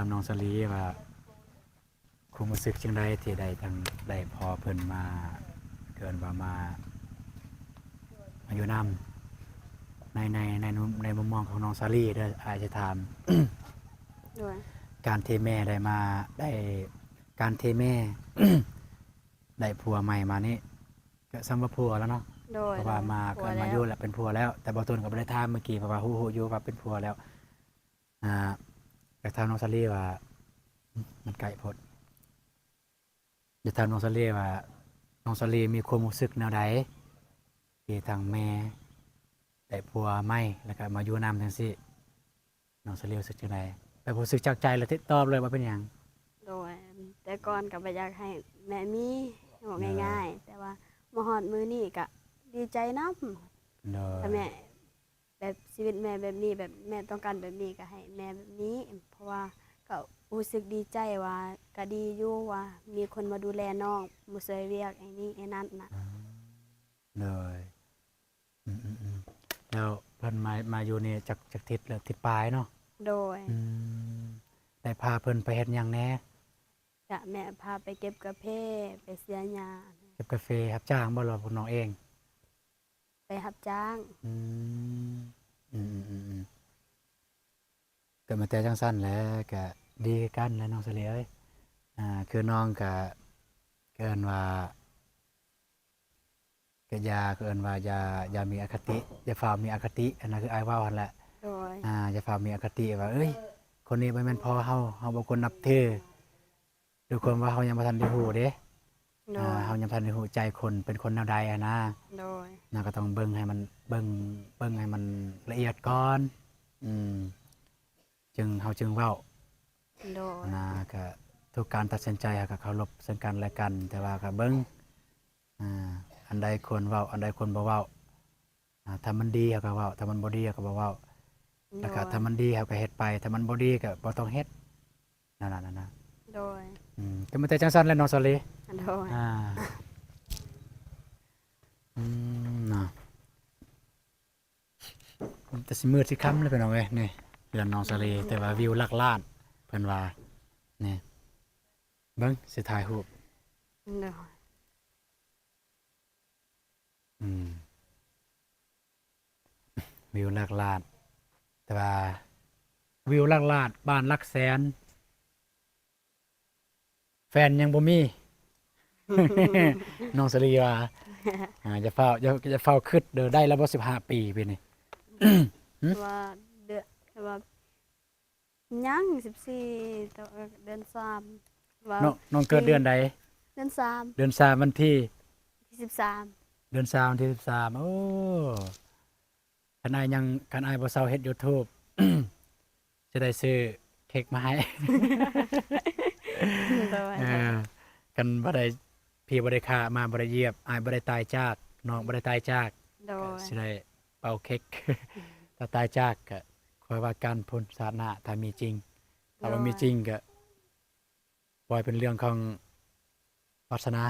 ามน้องสลีว่าความรู้สึกจังไดที่ได้ทางได้พอเพิ่นมาเกินว่ามาอยู่นำในมุมมองของน้องสลีเด้ออาจจะถาม ด้วยการที่แม่ได้มาได้การที่แม่ ได้ผัวใหม่มานี่ก็ซ้ำว่าผัวแล้วเนาะโดยเพราะว่ามา ผั กั วน มา แล้ อยู่ ว แล้วเป็นผัวแล้วแต่บ่ตุนก็บ่ได้ถามเมื่อกี้เพราะว่าฮู้อยู่ว่าเป็นผัวแล้วอ่าแต่ทางน้องสลีว่ามันไกลโพดเดี๋ยวทางน้องสลีว่าน้องสลีมีความรู้สึกแนวใดที่ทางแม่ได้ผัวใหม่แล้วก็มาอยู่นำจังซี่น้องสลีรู้สึกจังไดไปรู้สึกจากใจแล้วติดตอบเลยว่าเป็นหยัง โดยแต่ก่อนก็บ่อยากให้แม่มีบอกง่ายๆแต่ว่ามาฮอดมื้อนี้ก็ดีใจนำเด้อ ถ้าแม่แบบชีวิตแม่แบบนี้แบบแม่ต้องการแบบนี้ก็ให้แม่แบบนี้ เพราะว่าก็รู้สึกดีใจว่าก็ดีอยู่ว่ามีคนมาดูแลน้องบ่ช่วยเวียกไอ้นี่ไอ้นั่นน่ะ เลยแล้วเพิ่นมาอยู่นี่จากทิศแล้วทิศปลายเนาะ โดย มได้พาเพิ่นไปเฮ็ดหยังแหน่ จะแม่พาไปเก็บกาแฟไปเสียหญ้า เก็บกาแฟรับจ้างบ่ล่ะพวกน้องเอง ไปรับจ้าง อืมก็มาแต่จังซั่นแหล้วก็ดีคือกันแหล้วน้องเสลียเอ้ยคือน้องก็เกินว่าก็อย่าเกินว่าอย่ามีอคติอย่าฝ่ามีอคติอันนั้นคืออ้ายเว้าหั่นแหละ โดย อย่าฝ่ามีอคติว่าเอ้ยคนนี้บ่แม่นพ่อเฮาบ่ควรนับถือด้วยความว่าเฮายังบ่ทันได้ฮู้เด้ โดย เฮายังบ่ทันได้ฮู้ใจคนเป็นคนแนวใดอะนะ โดย ก็ต้องเบิ่งให้มันเบิ่งให้มันละเอียดก่อนอืมเฮาจึงเว้า โดย ก็ทุกการตัดสินใจก็เคารพซึ่งกันและกัน แต่ว่าก็เบิ่งอันใดควรเว้าอันใดควรบ่เว้าถ้ามันดีเฮาก็เว้าถ้ามันบ่ดีเฮาก็บ่เว้า แล้วก็ถ้ามันดีเขาก็เฮ็ดไปถ้ามันบ่ดีก็บ่ต้องเฮ็ดนั่นน่ะโดย ก็มันแต่จังซั่นแหละน้องสลีโดย เนาะมันจะสิมืดสิค่ำเลยพี่น้องเอ้ยนี่เรือนน้องสลีแต่ว่าวิวหลักล้านเพิ่นว่านี่เบิ่งสิถ่ายรูปโดย วิวหลักล้านแต่ว่าวิวหลักล้านบ้านหลักแสนแฟนยังบ่มี น้องสลีว่าจะเฝ้าคิดเด้อได้แล้วบ่15 ปีปีนี้ ว่าเดือนว่ายัง14ต่อเดือน3ว่า น้องเกิดเดือนใด เดือน3เดือน3วันที่ ที่13เดือน3วันที่13โอ้คันอายบ่เซาเฮ็ด YouTube จะได้ซื้อเค้กมาให้ โดย กันบ่ได้พี่บ่ได้ฆ่ามาบ่ได้เหยียบอายบ่ได้ตายจากน้องบ่ได้ตายจาก โดย สิได้เป่าเค้ก ถ้าตายจากก็คอยว่ากันพ้นศาสนาถ้ามีจริงถ้าบ่มีจริงก็ปล่อยเป็นเรื่องของวาสนา